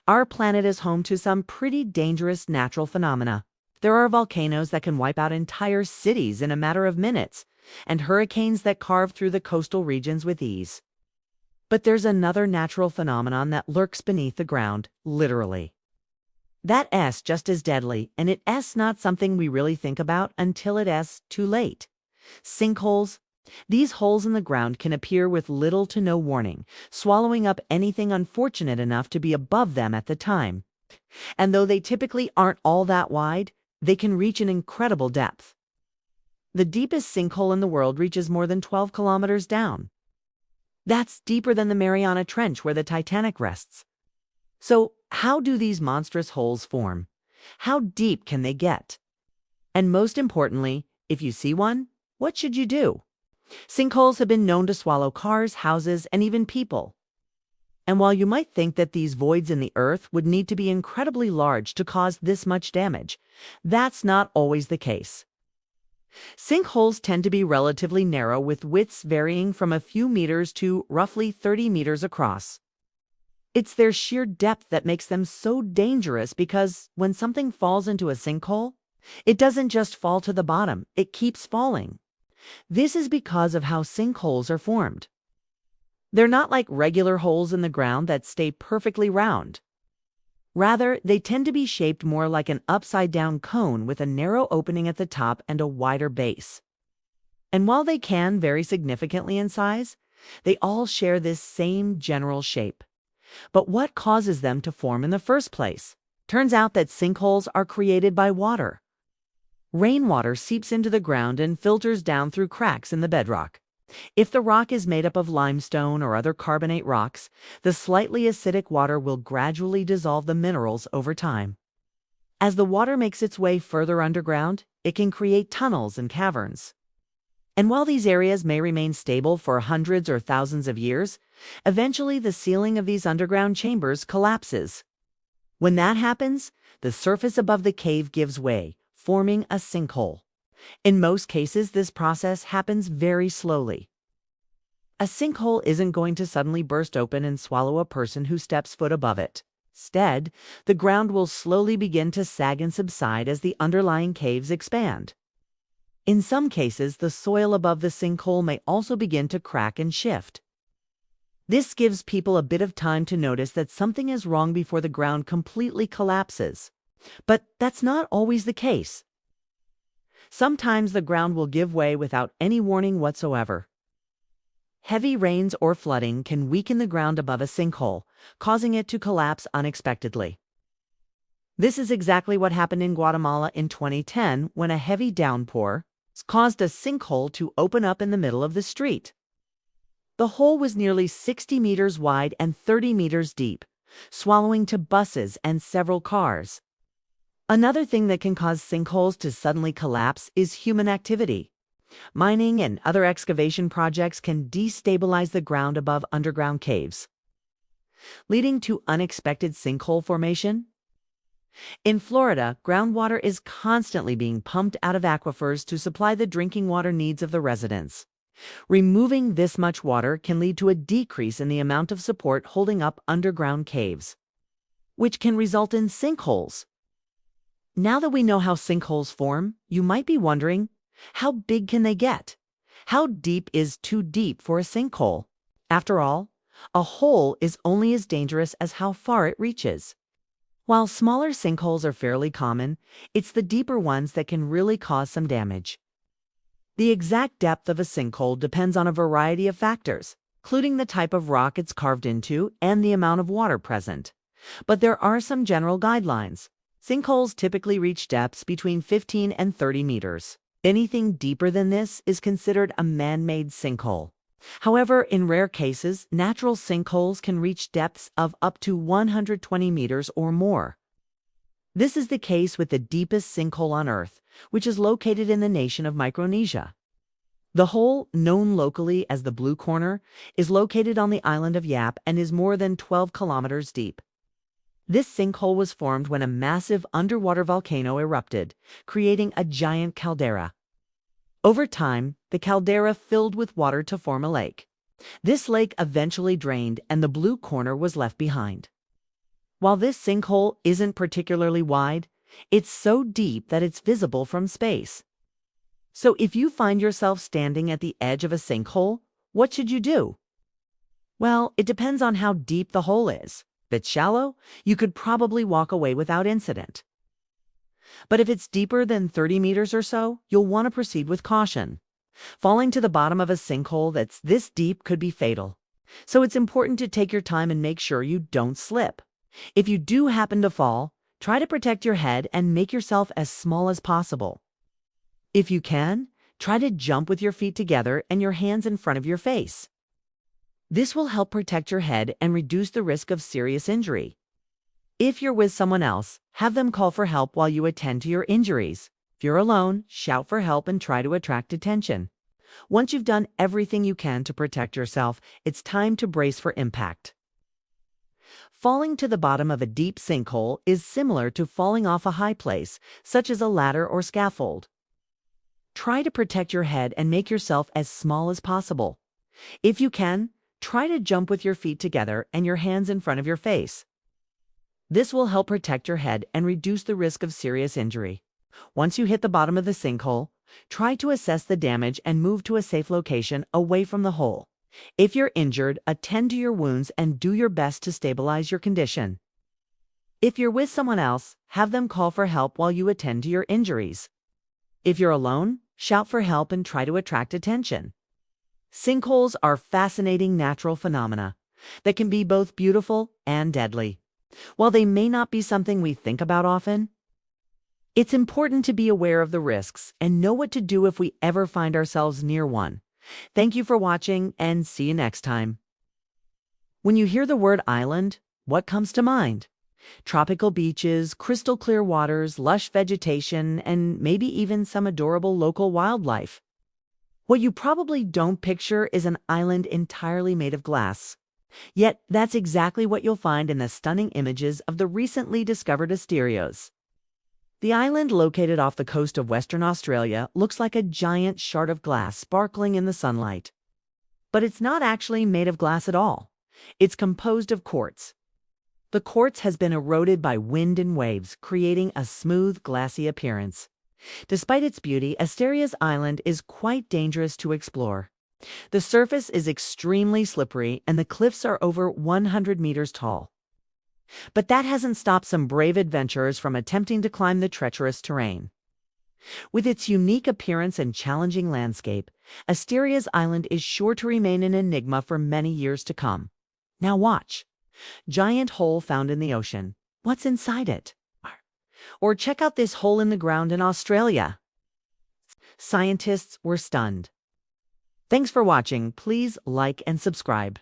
Our planet is home to some pretty dangerous natural phenomena. There are volcanoes that can wipe out entire cities in a matter of minutes, and hurricanes that carve through the coastal regions with ease. But there's another natural phenomenon that lurks beneath the ground, literally. That S just as deadly, and it's not something we really think about until it's too late. Sinkholes. These holes in the ground can appear with little to no warning, swallowing up anything unfortunate enough to be above them at the time. And though they typically aren't all that wide, they can reach an incredible depth. The deepest sinkhole in the world reaches more than 12 kilometers down. That's deeper than the Mariana Trench where the Titanic rests. So, how do these monstrous holes form? How deep can they get? And most importantly, if you see one, what should you do? Sinkholes have been known to swallow cars, houses, and even people. And while you might think that these voids in the earth would need to be incredibly large to cause this much damage, that's not always the case. Sinkholes tend to be relatively narrow, with widths varying from a few meters to roughly 30 meters across. It's their sheer depth that makes them so dangerous, because when something falls into a sinkhole, it doesn't just fall to the bottom, it keeps falling. This is because of how sinkholes are formed. They're not like regular holes in the ground that stay perfectly round. Rather, they tend to be shaped more like an upside-down cone with a narrow opening at the top and a wider base. And while they can vary significantly in size, they all share this same general shape. But what causes them to form in the first place? Turns out that sinkholes are created by water. Rainwater seeps into the ground and filters down through cracks in the bedrock. If the rock is made up of limestone or other carbonate rocks, the slightly acidic water will gradually dissolve the minerals over time. As the water makes its way further underground, it can create tunnels and caverns. And while these areas may remain stable for hundreds or thousands of years, eventually the ceiling of these underground chambers collapses. When that happens, the surface above the cave gives way, forming a sinkhole. In most cases, this process happens very slowly. A sinkhole isn't going to suddenly burst open and swallow a person who steps foot above it. Instead, the ground will slowly begin to sag and subside as the underlying caves expand. In some cases, the soil above the sinkhole may also begin to crack and shift. This gives people a bit of time to notice that something is wrong before the ground completely collapses. But that's not always the case. Sometimes the ground will give way without any warning whatsoever. Heavy rains or flooding can weaken the ground above a sinkhole, causing it to collapse unexpectedly. This is exactly what happened in Guatemala in 2010 when a heavy downpour caused a sinkhole to open up in the middle of the street. The hole was nearly 60 meters wide and 30 meters deep, swallowing to buses and several cars. Another thing that can cause sinkholes to suddenly collapse is human activity. Mining and other excavation projects can destabilize the ground above underground caves, leading to unexpected sinkhole formation. In Florida, groundwater is constantly being pumped out of aquifers to supply the drinking water needs of the residents. Removing this much water can lead to a decrease in the amount of support holding up underground caves, which can result in sinkholes. Now that we know how sinkholes form, you might be wondering, how big can they get? How deep is too deep for a sinkhole? After all, a hole is only as dangerous as how far it reaches. While smaller sinkholes are fairly common, it's the deeper ones that can really cause some damage. The exact depth of a sinkhole depends on a variety of factors, including the type of rock it's carved into and the amount of water present. But there are some general guidelines. Sinkholes typically reach depths between 15 and 30 meters. Anything deeper than this is considered a man-made sinkhole. However, in rare cases, natural sinkholes can reach depths of up to 120 meters or more. This is the case with the deepest sinkhole on Earth, which is located in the nation of Micronesia. The hole, known locally as the Blue Corner, is located on the island of Yap and is more than 12 kilometers deep. This sinkhole was formed when a massive underwater volcano erupted, creating a giant caldera. Over time, the caldera filled with water to form a lake. This lake eventually drained and the Blue Corner was left behind. While this sinkhole isn't particularly wide, it's so deep that it's visible from space. So if you find yourself standing at the edge of a sinkhole, what should you do? Well, it depends on how deep the hole is. If it's shallow, you could probably walk away without incident. But if it's deeper than 30 meters or so, you'll want to proceed with caution. Falling to the bottom of a sinkhole that's this deep could be fatal. So it's important to take your time and make sure you don't slip. If you do happen to fall, try to protect your head and make yourself as small as possible. If you can, try to jump with your feet together and your hands in front of your face. This will help protect your head and reduce the risk of serious injury. If you're with someone else, have them call for help while you attend to your injuries. If you're alone, shout for help and try to attract attention. Once you've done everything you can to protect yourself, it's time to brace for impact. Falling to the bottom of a deep sinkhole is similar to falling off a high place, such as a ladder or scaffold. Try to protect your head and make yourself as small as possible. If you can, try to jump with your feet together and your hands in front of your face. This will help protect your head and reduce the risk of serious injury. Once you hit the bottom of the sinkhole, try to assess the damage and move to a safe location away from the hole. If you're injured, attend to your wounds and do your best to stabilize your condition. If you're with someone else, have them call for help while you attend to your injuries. If you're alone, shout for help and try to attract attention. Sinkholes are fascinating natural phenomena that can be both beautiful and deadly. While they may not be something we think about often, it's important to be aware of the risks and know what to do if we ever find ourselves near one. Thank you for watching and see you next time. When you hear the word island, what comes to mind? Tropical beaches, crystal clear waters, lush vegetation, and maybe even some adorable local wildlife. What you probably don't picture is an island entirely made of glass. Yet that's exactly what you'll find in the stunning images of the recently discovered Asterios. The island, located off the coast of Western Australia, looks like a giant shard of glass sparkling in the sunlight. But it's not actually made of glass at all. It's composed of quartz. The quartz has been eroded by wind and waves, creating a smooth, glassy appearance. Despite its beauty, Asterios Island is quite dangerous to explore. The surface is extremely slippery and the cliffs are over 100 meters tall. But that hasn't stopped some brave adventurers from attempting to climb the treacherous terrain. With its unique appearance and challenging landscape, Asterios Island is sure to remain an enigma for many years to come. Now watch. Giant hole found in the ocean. What's inside it? Or check out this hole in the ground in Australia. Scientists were stunned. Thanks for watching. Please like and subscribe.